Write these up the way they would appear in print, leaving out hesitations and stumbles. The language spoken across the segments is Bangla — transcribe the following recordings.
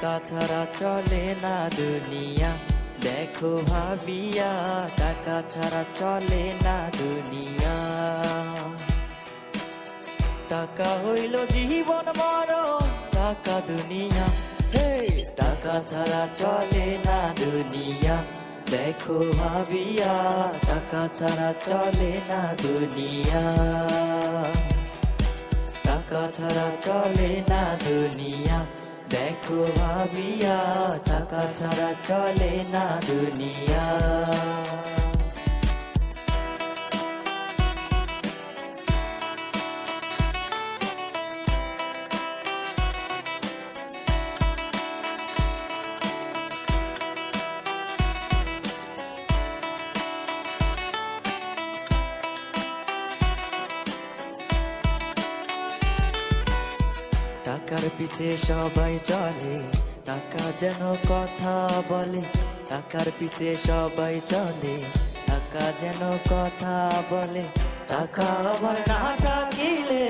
টাকা ছাড়া চলে না দুনিয়া, দেখো ভাবিয়া টাকা ছাড়া চলে না দুনিয়া। টাকা হইল জীবন মরণ, টাকা দুনিয়া, হে টাকা ছাড়া চলে না দুনিয়া, দেখো ভাবিয়া টাকা ছাড়া চলে না দুনিয়া। টাকা ছাড়া চলে না দুনিয়া, দেখো ভাবিয়া টাকা ছাড়া চলে না দুনিয়া। টাকার পিছে সবাই চলে, টাকা যেন কথা বলে। টাকার পিছে সবাই চলে, টাকা যেন কথা বলে। টাকা আমার না থাকিলে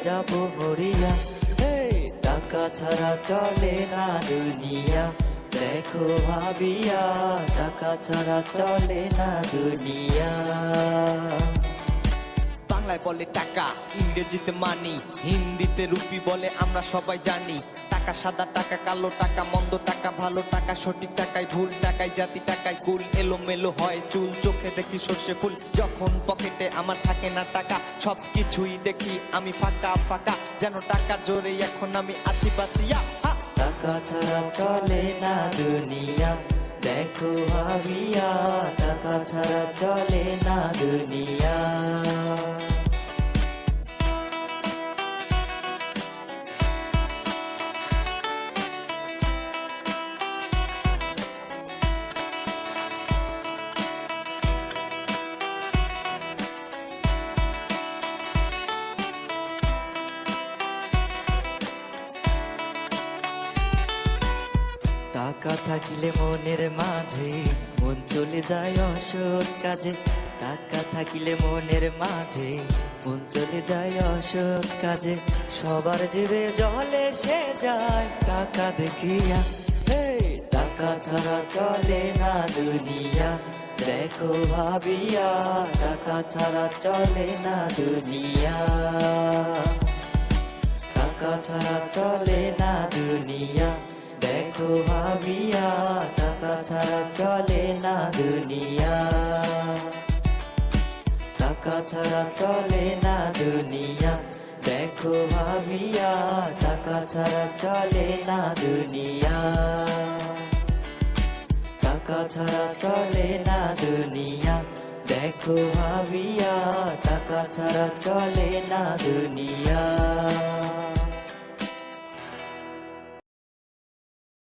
যাব মরিয়া, হে টাকা ছাড়া চলে না দুনিয়া, দেখো ভাবিয়া টাকা ছাড়া চলে না দুনিয়া। বাংলায় বলে টাকা, ইংরেজিতে মানি, হিন্দিতে রুপি বলে আমরা সবাই জানি। টাকা সাদা, টাকা কালো, টাকা মন্দ, টাকা ভালো, টাকা সঠিক, টাকায় ভুল, টাকায় জাতি, টাকায় কুল। এলোমেলো হয় চুল, চোখে দেখি সর্ষে ফুল। যখন পকেটে আমার থাকে না টাকা, সবকিছুই দেখি আমি ফাঁকা ফাঁকা, যেন টাকার জোরে এখন আমি আছি বাঁচিয়া। টাকা ছাড়া চলে না দুনিয়া, দেখো ভাবিয়া টাকা ছাড়া চলে না দুনিয়া। টাকা থাকিলে মনের মাঝে মন চলে যায় অসৎ কাজে। টাকা থাকিলে মনের মাঝে মন চলে যায় অসৎ কাজে। সবার জিভে জলে সে যায় টাকা দেখিয়া, হে টাকা ছাড়া চলে না দুনিয়া, দেখো ভাবিয়া টাকা ছাড়া চলে না দুনিয়া। টাকা ছাড়া চলে না দুনিয়া, দেখো ভাবিয়া টাকা ছাড়া চলে না দুনিয়া। টাকা ছাড়া চলে না দুনিয়া, দেখো ভাবিয়া টাকা ছাড়া চলে না দুনিয়া। টাকা ছাড়া চলে না দুনিয়া, দেখো ভাবিয়া টাকা ছাড়া চলে না দুনিয়া।